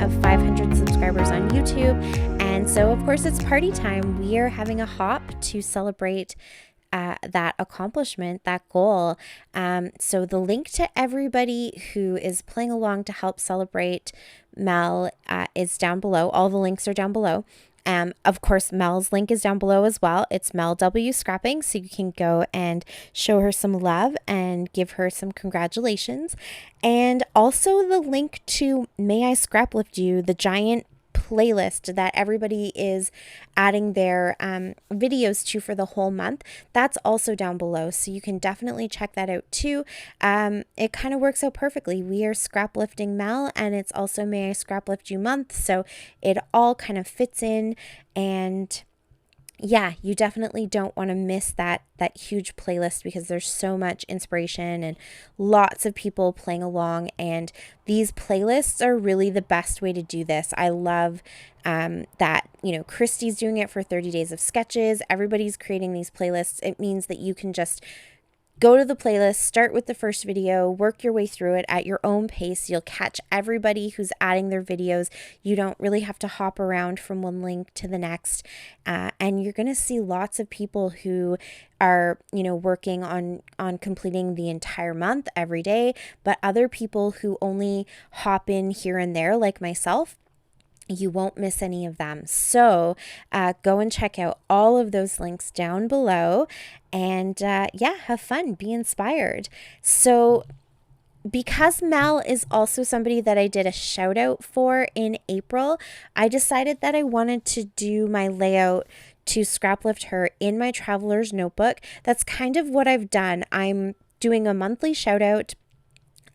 of 500 subscribers on YouTube. And so, of course, it's party time. We are having a hop to celebrate that accomplishment, that goal. So the link to everybody who is playing along to help celebrate Mel is down below. All the links are down below. Of course, Mel's link is down below as well. It's Mel W Scrapping, so you can go and show her some love and give her some congratulations. And also the link to May I Scraplift You, the giant playlist that everybody is adding their videos to for the whole month. That's also down below, so you can definitely check that out too. It kind of works out perfectly. We are scraplifting Mel, and it's also May I Scraplift You month, so it all kind of fits in. And yeah, you definitely don't want to miss that huge playlist, because there's so much inspiration and lots of people playing along, and these playlists are really the best way to do this. I love that, Christy's doing it for 30 days of sketches. Everybody's creating these playlists. It means that you can just go to the playlist, start with the first video, work your way through it at your own pace. You'll catch everybody who's adding their videos. You don't really have to hop around from one link to the next. And you're going to see lots of people who are, working on completing the entire month every day, but other people who only hop in here and there, like myself. You won't miss any of them. So go and check out all of those links down below, and have fun, be inspired. So because Mel is also somebody that I did a shout out for in April, I decided that I wanted to do my layout to Scraplift her in my traveler's notebook. That's kind of what I've done. I'm doing a monthly shout out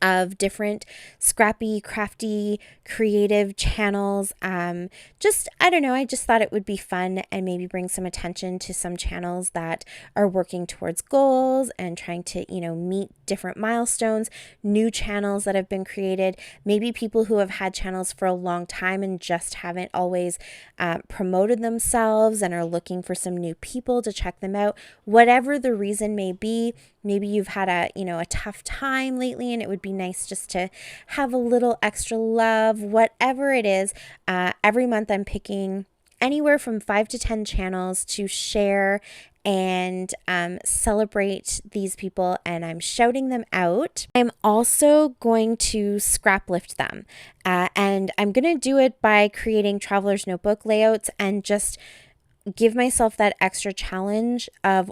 of different scrappy, crafty, creative channels. I just thought it would be fun and maybe bring some attention to some channels that are working towards goals and trying to, meet different milestones, new channels that have been created, maybe people who have had channels for a long time and just haven't always promoted themselves and are looking for some new people to check them out. Whatever the reason may be, maybe you've had a tough time lately and it would be nice just to have a little extra love. Whatever it is, every month I'm picking anywhere from 5 to 10 channels to share and celebrate these people, and I'm shouting them out. I'm also going to scraplift them, and I'm going to do it by creating Traveler's Notebook layouts and just give myself that extra challenge of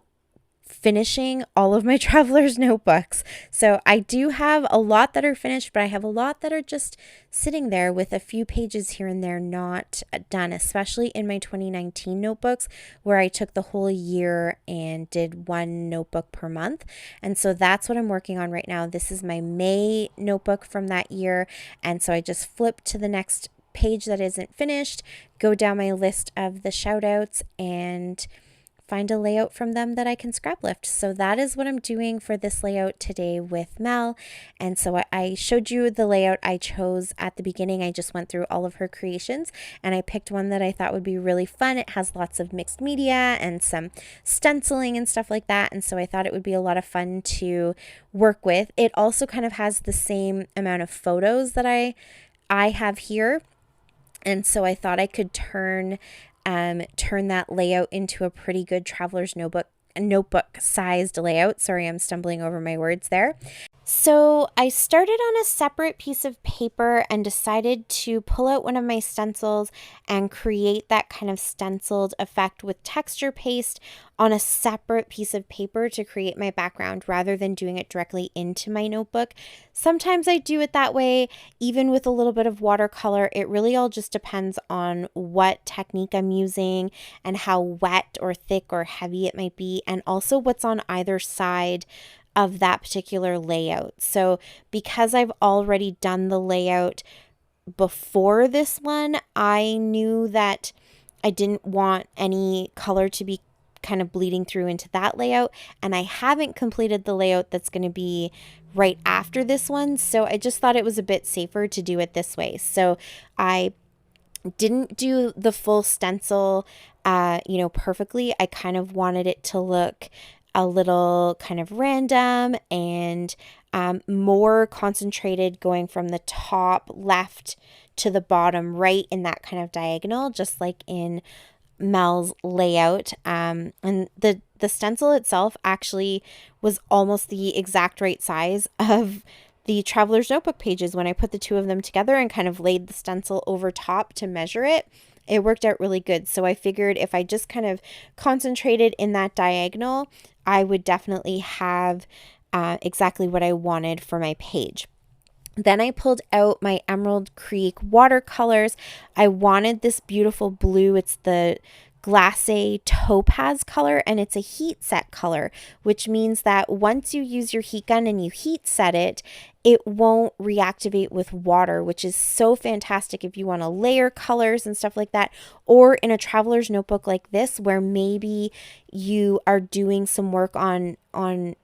finishing all of my traveler's notebooks. So I do have a lot that are finished, but I have a lot that are just sitting there with a few pages here and there not done, especially in my 2019 notebooks, where I took the whole year and did one notebook per month. And so that's what I'm working on right now. This is my May notebook from that year. And so I just flip to the next page that isn't finished, go down my list of the shout outs, and find a layout from them that I can scraplift. So that is what I'm doing for this layout today with Mel. And so I showed you the layout I chose at the beginning. I just went through all of her creations and I picked one that I thought would be really fun. It has lots of mixed media and some stenciling and stuff like that. And so I thought it would be a lot of fun to work with. It also kind of has the same amount of photos that I have here. And so I thought I could turn that layout into a pretty good traveler's notebook sized layout. Sorry, I'm stumbling over my words there. So I started on a separate piece of paper and decided to pull out one of my stencils and create that kind of stenciled effect with texture paste on a separate piece of paper to create my background rather than doing it directly into my notebook. Sometimes I do it that way, even with a little bit of watercolor. It really all just depends on what technique I'm using and how wet or thick or heavy it might be, and also what's on either side of that particular layout. So because I've already done the layout before this one, I knew that I didn't want any color to be kind of bleeding through into that layout, and I haven't completed the layout that's going to be right after this one, so I just thought it was a bit safer to do it this way. So I didn't do the full stencil perfectly. I kind of wanted it to look a little kind of random and more concentrated going from the top left to the bottom right in that kind of diagonal, just like in Mel's layout. And the stencil itself actually was almost the exact right size of the Traveler's Notebook pages when I put the two of them together and kind of laid the stencil over top to measure it. It worked out really good. So I figured if I just kind of concentrated in that diagonal, I would definitely have exactly what I wanted for my page. Then I pulled out my Emerald Creek watercolors. I wanted this beautiful blue. It's the Glacé Topaz color, and it's a heat set color, which means that once you use your heat gun and you heat set it, it won't reactivate with water, which is so fantastic if you want to layer colors and stuff like that, or in a traveler's notebook like this where maybe you are doing some work on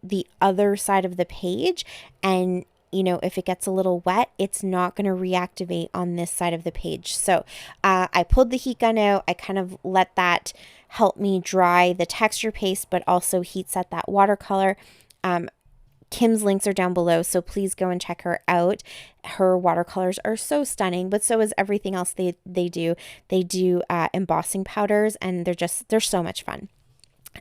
the other side of the page, and if it gets a little wet, it's not going to reactivate on this side of the page. So I pulled the heat gun out. I kind of let that help me dry the texture paste, but also heat set that watercolor. Kim's links are down below, so please go and check her out. Her watercolors are so stunning, but so is everything else they do. They do embossing powders, and they're so much fun.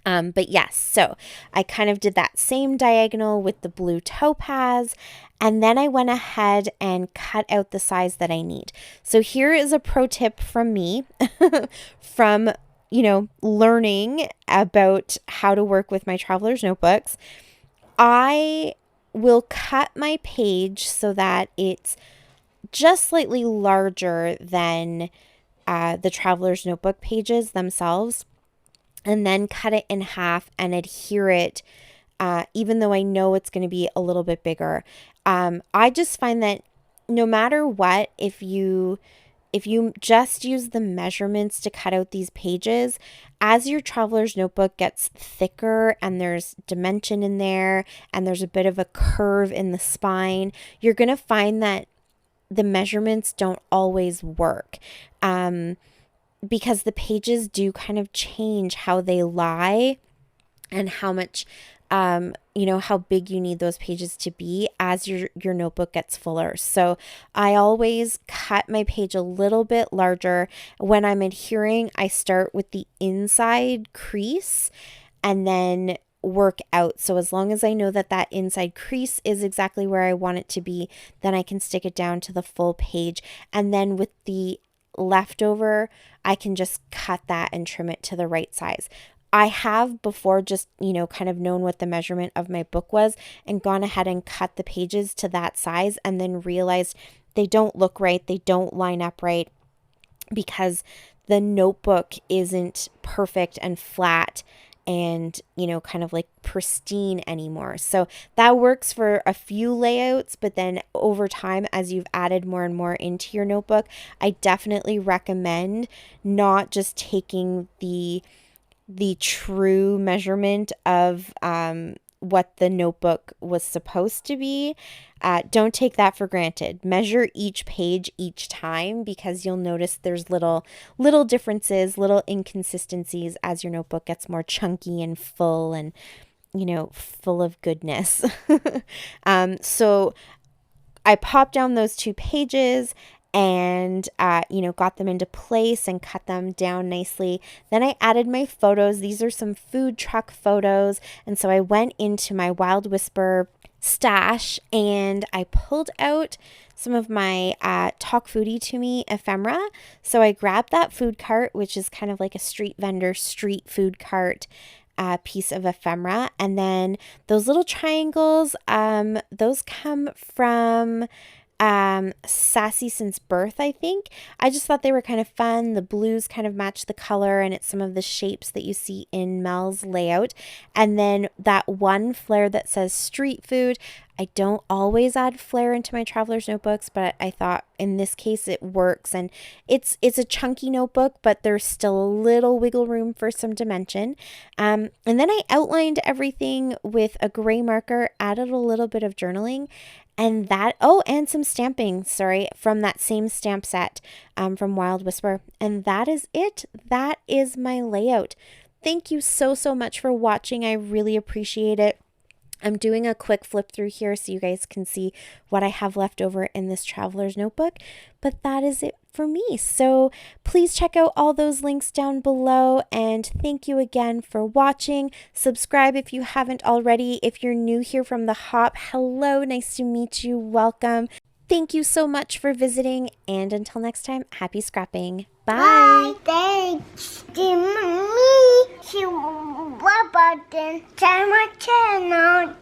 But yes, so I kind of did that same diagonal with the blue topaz, and then I went ahead and cut out the size that I need. So here is a pro tip from me from, learning about how to work with my traveler's notebooks. I will cut my page so that it's just slightly larger than the traveler's notebook pages themselves, and then cut it in half and adhere it, even though I know it's going to be a little bit bigger. I just find that no matter what, if you just use the measurements to cut out these pages, as your traveler's notebook gets thicker and there's dimension in there and there's a bit of a curve in the spine, you're going to find that the measurements don't always work. Because the pages do kind of change how they lie and how much, how big you need those pages to be as your notebook gets fuller. So I always cut my page a little bit larger. When I'm adhering, I start with the inside crease and then work out. So as long as I know that inside crease is exactly where I want it to be, then I can stick it down to the full page. And then with the leftover, I can just cut that and trim it to the right size. I have before just, kind of known what the measurement of my book was and gone ahead and cut the pages to that size and then realized they don't look right. They don't line up right because the notebook isn't perfect and flat and, kind of like pristine anymore. So that works for a few layouts, but then over time, as you've added more and more into your notebook, I definitely recommend not just taking the true measurement of what the notebook was supposed to be. Don't take that for granted. Measure each page each time, because you'll notice there's little differences, little inconsistencies as your notebook gets more chunky and full and, full of goodness. So I popped down those two pages and, got them into place and cut them down nicely. Then I added my photos. These are some food truck photos. And so I went into my Wild Whisper stash and I pulled out some of my Talk Foodie to Me ephemera. So I grabbed that food cart, which is kind of like a street vendor street food cart piece of ephemera. And then those little triangles, those come from Sassy Since Birth, I think. I just thought they were kind of fun. The blues kind of match the color, and it's some of the shapes that you see in Mel's layout. And then that one flare that says street food. I don't always add flare into my traveler's notebooks, but I thought in this case it works. And it's a chunky notebook, but there's still a little wiggle room for some dimension. And then I outlined everything with a gray marker, added a little bit of journaling, and and some stamping, from that same stamp set from Wild Whisper. And that is it. That is my layout. Thank you so much for watching. I really appreciate it. I'm doing a quick flip through here so you guys can see what I have left over in this traveler's notebook, but that is it for me. So please check out all those links down below, and thank you again for watching. Subscribe if you haven't already. If you're new here from the hop, hello, nice to meet you, welcome. Thank you so much for visiting, and until next time, happy scrapping. Bye. Thanks to me. What about the channel?